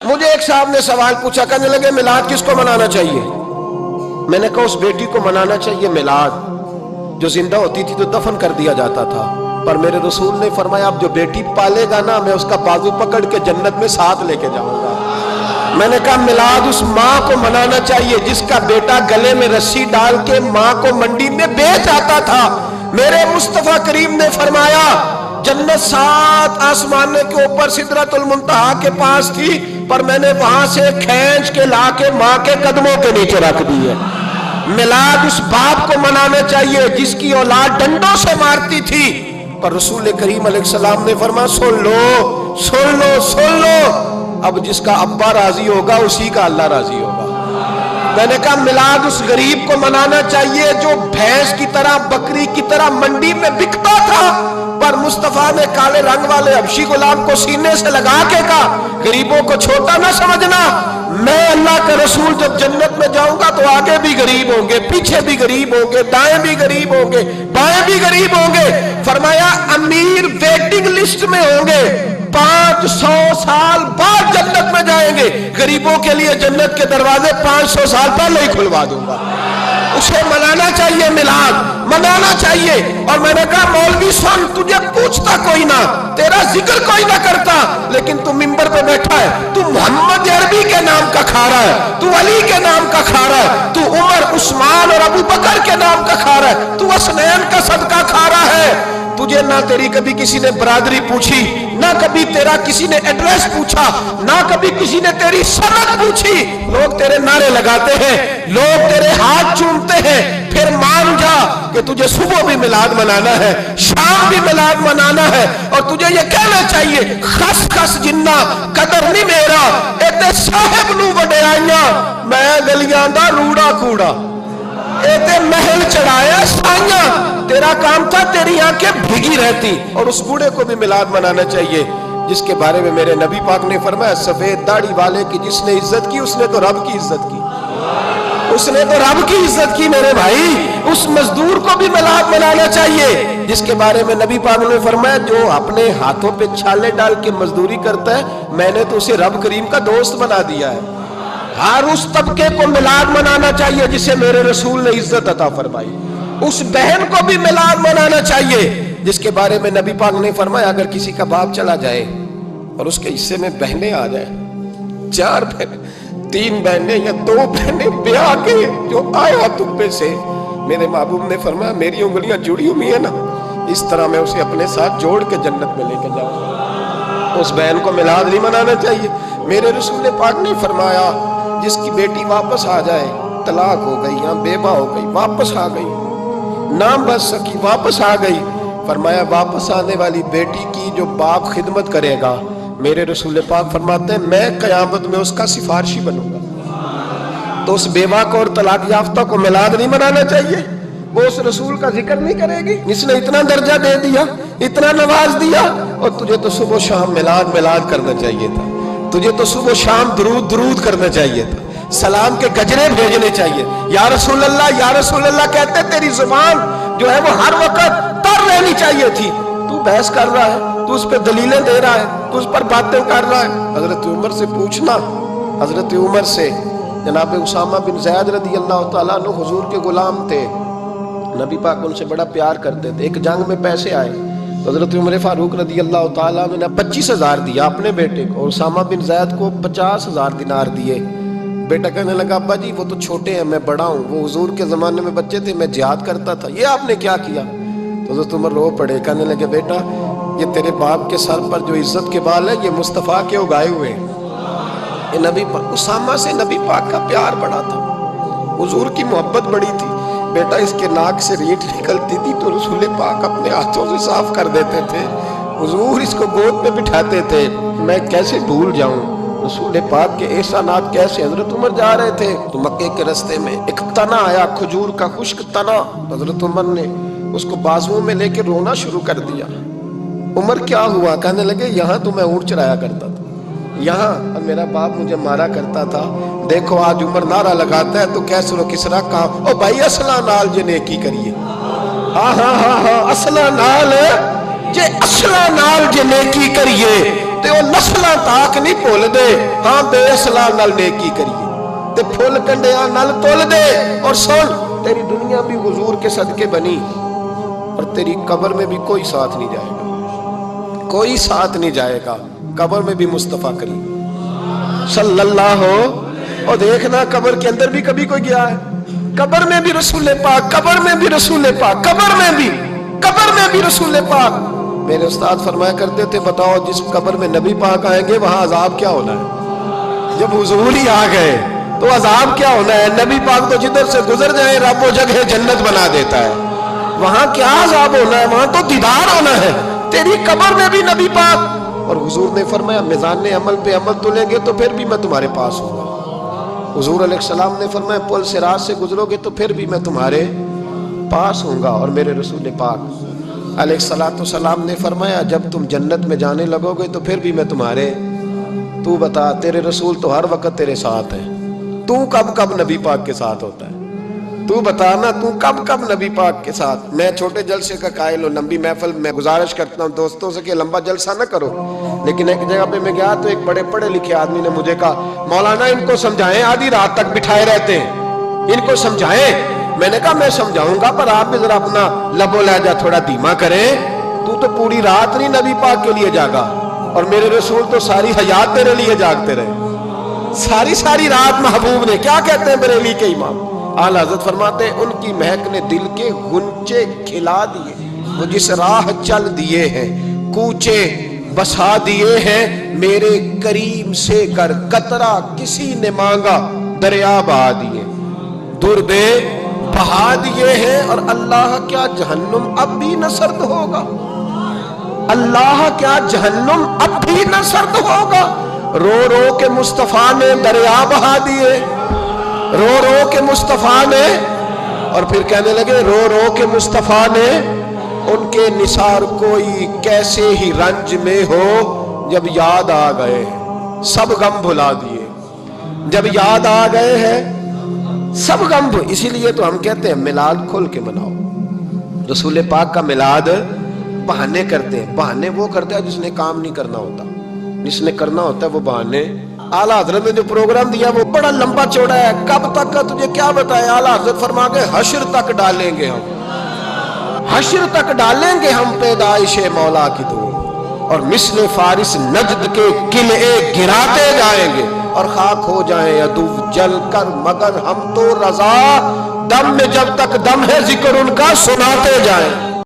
مجھے ایک صاحب نے سوال پوچھا، کہنے لگے میلاد کس کو منانا چاہیے؟ میں نے کہا اس بیٹی کو منانا چاہیے میلاد جو زندہ ہوتی تھی تو دفن کر دیا جاتا تھا، پر میرے رسول نے فرمایا اب جو بیٹی پالے گا نا میں اس کا بازو پکڑ کے جنت میں ساتھ لے کے جاؤں گا۔ میں نے کہا میلاد اس ماں کو منانا چاہیے جس کا بیٹا گلے میں رسی ڈال کے ماں کو منڈی میں بیچ آتا تھا۔ میرے مصطفیٰ کریم نے فرمایا جنت 7 آسمان کے اوپر سدرۃ المنتہا کے پاس تھی، پر میں نے وہاں سے کھینچ کے لا کے ماں کے قدموں کے نیچے رکھ دی ہے۔ میلاد اس باپ کو منانا چاہیے جس کی اولاد ڈنڈوں سے مارتی تھی، پر رسول کریم علیہ السلام نے فرمایا سن لو سن لو سن لو، اب جس کا ابا راضی ہوگا اسی کا اللہ راضی ہوگا۔ میں نے کہا میلاد اس غریب کو منانا چاہیے جو بھینس کی طرح بکری کی طرح منڈی میں بکتا تھا، پر مصطفیٰ نے کالے رنگ والے حبشی غلام کو سینے سے لگا کے کہا غریبوں کو چھوٹا نہ سمجھنا، میں اللہ کا رسول جب جنت میں جاؤں گا تو آگے بھی غریب ہوں گے، پیچھے بھی غریب ہوں گے، دائیں بھی غریب ہوں گے، بائیں بھی غریب ہوں گے۔ فرمایا امیر ویٹنگ لسٹ میں ہوں گے، 500 سال بعد جنت میں جائیں گے، غریبوں کے لیے جنت کے دروازے 500 سال پہلے ہی کھلوا دوں گا۔ اسے منانا چاہیے، میلاد منانا چاہیے۔ اور میں نے کہا مولوی سن، تجھے پوچھتا کوئی نہ، تیرا ذکر کوئی نہ کرتا، لیکن تو ممبر پہ بیٹھا ہے، تو محمد عربی کے نام کا کھا رہا ہے، تو علی کے نام کا کھا رہا ہے، تو عمر عثمان اور ابو بکر کے نام کا کھا رہا ہے، تو اسنین کا صدقہ کھا رہا ہے۔ تجھے نہ تیری کبھی کسی نے برادری پوچھی، نہ کبھی تیرا کسی نے ایڈریس پوچھا، نہ کبھی کسی نے تیری سند پوچھی، لوگ تیرے نعرے لگاتے ہیں، لوگ تیرے ہاتھ چومتے ہیں، پھر مان جا کہ تجھے صبح بھی میلاد منانا ہے، شام بھی میلاد منانا ہے، اور تجھے یہ کہنا چاہیے خس خس جنہ قدر نہیں میرا ایتے صاحب نو وڈیائیاں میں گلیاں دا روڑا کوڑا، ایتے محل چڑھایا سائیاں، تیرا کام تھا تیری آنکھیں بھیگی رہتی۔ اور اس بوڑھے کو بھی میلاد منانا چاہیے جس کے بارے میں میرے نبی پاک نے فرمایا سفید داڑھی والے کی جس نے عزت کی اس نے تو رب کی عزت کی، اس نے تو رب کی عزت کی میرے بھائی۔ اس مزدور کو بھی میلاد منانا چاہیے جس کے بارے میں نبی پاک نے فرمایا جو اپنے ہاتھوں پہ چھالے ڈال کے مزدوری کرتا ہے میں نے تو اسے رب کریم کا دوست بنا دیا ہے۔ ہر اس طبقے کو میلاد منانا چاہیے جسے میرے رسول نے عزت عطا فرمائی۔ اس بہن کو بھی میلاد منانا چاہیے جس کے بارے میں نبی پاک نے فرمایا اگر کسی کا باپ چلا جائے اور اس کے حصے میں بہنیں آ جائیں، 4 بہنیں، 3 بہنیں یا 2 بہنیں بیاہ کے جو آیا تبے سے، میرے محبوب نے فرمایا میری انگلیاں جڑی ہوئی ہیں نا اس طرح میں اسے اپنے ساتھ جوڑ کے جنت میں لے کے جاؤں گا۔ اس بہن کو میلاد نہیں منانا چاہیے۔ میرے رسول پاک نے فرمایا جس کی بیٹی واپس آ جائے، طلاق ہو گئی یا بیوہ ہو گئی، واپس آ گئی، نہ بچ سکی واپس آ گئی، فرمایا واپس آنے والی بیٹی کی جو باپ خدمت کرے گا میرے رسول پاک فرماتے ہیں میں قیامت میں اس کا سفارشی بنوں گا۔ تو اس بیوہ کو اور طلاق یافتہ کو میلاد نہیں منانا چاہیے؟ وہ اس رسول کا ذکر نہیں کرے گی جس نے اتنا درجہ دے دیا، اتنا نواز دیا؟ اور تجھے تو صبح و شام میلاد میلاد کرنا چاہیے تھا، تجھے تو صبح و شام درود درود کرنا چاہیے تھا، سلام کے گجرے بھیجنے چاہیے، یا رسول اللہ کہتے تیری زبان جو ہے وہ ہر وقت تر رہنی چاہیے تھی، تو بحث کر رہا ہے، تو اس پہ دلیلیں دے رہا ہے، تو اس پر باتیں کر رہا ہے۔ حضرت عمر سے پوچھنا، حضرت عمر سے، جناب اسامہ بن زید رضی اللہ تعالیٰ عنہ حضور کے غلام تھے، نبی پاک ان سے بڑا پیار کرتے تھے۔ ایک جنگ میں پیسے آئے تو حضرت عمر فاروق رضی اللہ تعالیٰ عنہ نے 25,000 دیا اپنے بیٹے کو، اور اسامہ بن زید کو 50,000 دینار دیے۔ بیٹا کہنے لگا ابا جی وہ تو چھوٹے ہیں میں بڑا ہوں، وہ حضور کے زمانے میں بچے تھے میں جہاد کرتا تھا، یہ آپ نے کیا کیا؟ تو حضرت عمر رو پڑے، کہنے لگے بیٹا یہ تیرے باپ کے سر پر جو عزت کے بال ہے یہ مصطفیٰ کے اگائے ہوئے ہیں۔ یہ نبی پاک، اسامہ سے نبی پاک کا پیار بڑا تھا، حضور کی محبت بڑی تھی۔ بیٹا اس کے ناک سے ریٹ نکلتی تھی تو رسول پاک اپنے ہاتھوں سے صاف کر دیتے تھے، حضور اس کو گود میں بٹھاتے تھے، میں کیسے بھول جاؤں رسول پاک کے احسانات کیسے۔ حضرت عمر جا رہے تھے تو مکے کے رستے میں ایک تنا آیا، کھجور کا خشک تنا، حضرت عمر نے اس کو بازوؤں میں لے کے رونا شروع کر دیا۔ عمر کیا ہوا؟ کہنے لگے یہاں تو میں اونٹ چرایا کرتا تھا، یہاں میرا باپ مجھے مارا کرتا تھا، دیکھو آج عمر نعرہ لگاتا ہے تو کیسر و کسرا کام، او بھائی اصلہ نال جے نیکی کریے، ہاں اصلہ نال جے اصلہ نال جے نیکی کریے، تے وہ نسلاں تاک نہیں بھول دے ہاں بے اصلاں نال نیکی کریے تے پھل کنڈیاں نال تول دے اور سن تیری دنیا بھی حضور کے صدقے بنی اور تیری قبر میں بھی کوئی ساتھ نہیں جائے گا، کوئی ساتھ نہیں جائے گا، قبر میں بھی مصطفیٰ کریم صلی اللہ ہو۔ اور دیکھنا قبر کے اندر بھی کبھی کوئی گیا ہے؟ قبر میں بھی رسول پاک، قبر میں بھی رسول پاک، قبر میں بھی رسول پاک۔ میرے استاد فرمایا کرتے تھے بتاؤ جس قبر میں نبی پاک آئیں گے وہاں عذاب کیا ہونا ہے؟ جب حضور ہی آ گئے تو عذاب کیا ہونا ہے؟ نبی پاک تو جدھر سے گزر جائے رب وہ جگہ جنت بنا دیتا ہے، وہاں کیا عذاب ہونا ہے؟ وہاں تو دیدار ہونا ہے۔ تیری قبر میں بھی نبی پاک، اور حضور نے فرمایا میزان عمل پہ عمل تلیں گے تو پھر بھی میں تمہارے پاس ہوں گا۔ حضور علیہ السلام نے فرمایا پل صراط سے گزرو گے تو پھر بھی میں تمہارے پاس ہوں گا۔ اور میرے رسول پاک علیہ السلام نے فرمایا جب تم جنت میں جانے لگو گے تو پھر بھی میں تمہارے، تو بتا تیرے رسول تو ہر وقت تیرے ساتھ ہیں، تو کب کب نبی پاک کے ساتھ ہوتا ہے؟ تو بتانا تو کب کب نبی پاک کے ساتھ؟ میں چھوٹے جلسے کا قائل ہوں، لمبی محفل میں گزارش کرتا ہوں دوستوں سے کہ لمبا جلسہ نہ کرو، لیکن ایک جگہ پہ میں گیا تو ایک بڑے پڑھے لکھے آدمی نے مجھے کہا مولانا ان کو سمجھائیں، آدھی رات تک بٹھائے رہتے ہیں، ان کو سمجھائیں۔ میں نے کہا میں سمجھاؤں گا پر آپ بھی ذرا اپنا لب و لہجہ تھوڑا دھیما کریں، تو پوری رات نہیں نبی پاک کے لیے جاگا، اور میرے رسول تو ساری حیات تیرے لیے جاگتے رہے، ساری رات محبوب نے۔ کیا کہتے ہیں بریلی کے امام اعلیٰ حضرت فرماتے ہیں ان کی مہک نے دل کے غنچے کھلا دیے، وہ جس راہ چل دیے ہیں کوچے بسا دیے ہیں، میرے کریم سے کر قطرہ کسی نے مانگا دریا بہا دیے، دربے بہا دیے ہیں۔ اور اللہ کیا جہنم اب بھی نہ سرد ہوگا؟ اللہ کیا جہنم اب بھی نہ سرد ہوگا؟ رو رو کے مصطفیٰ نے دریا بہا دیے، رو رو کے مصطفیٰ نے، اور پھر کہنے لگے رو رو کے مصطفیٰ نے ان کے نثار کوئی کیسے ہی رنج میں ہو، جب یاد آ گئے سب غم بھلا دیے، جب یاد آ گئے ہیں سب غم۔ اسی لیے تو ہم کہتے ہیں میلاد کھول کے مناؤ۔ رسول پاک کا میلاد بہانے کرتے ہیں، بہانے وہ کرتے ہیں جس نے کام نہیں کرنا ہوتا، جس نے کرنا ہوتا ہے وہ بہانے۔ اعلیٰ حضرت نے جو پروگرام دیا وہ بڑا لمبا چوڑا ہے، کب تک کا تجھے کیا بتائے؟ اعلیٰ حضرت فرما کے حشر تک ڈالیں گے ہم، حشر تک ڈالیں گے ہم پیدائش مولا کی دور، اور مثل فارس نجد کے قلعے گراتے جائیں گے، اور خاک ہو جائیں عدو جل کر مگر ہم تو رضا، دم میں جب تک دم ہے ذکر ان کا سناتے جائیں۔